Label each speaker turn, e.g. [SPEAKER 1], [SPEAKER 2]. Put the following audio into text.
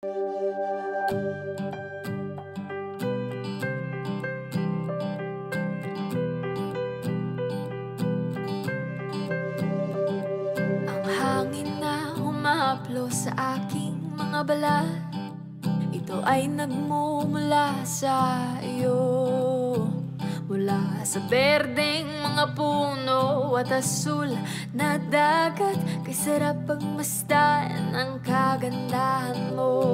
[SPEAKER 1] Ang hangin na humahaplo sa aking mga balat, ito ay nagmumula sa iyo. Mula sa berdeng mga puno at asul na dagat, kay sarap pagmasdan ang kagandahan mo.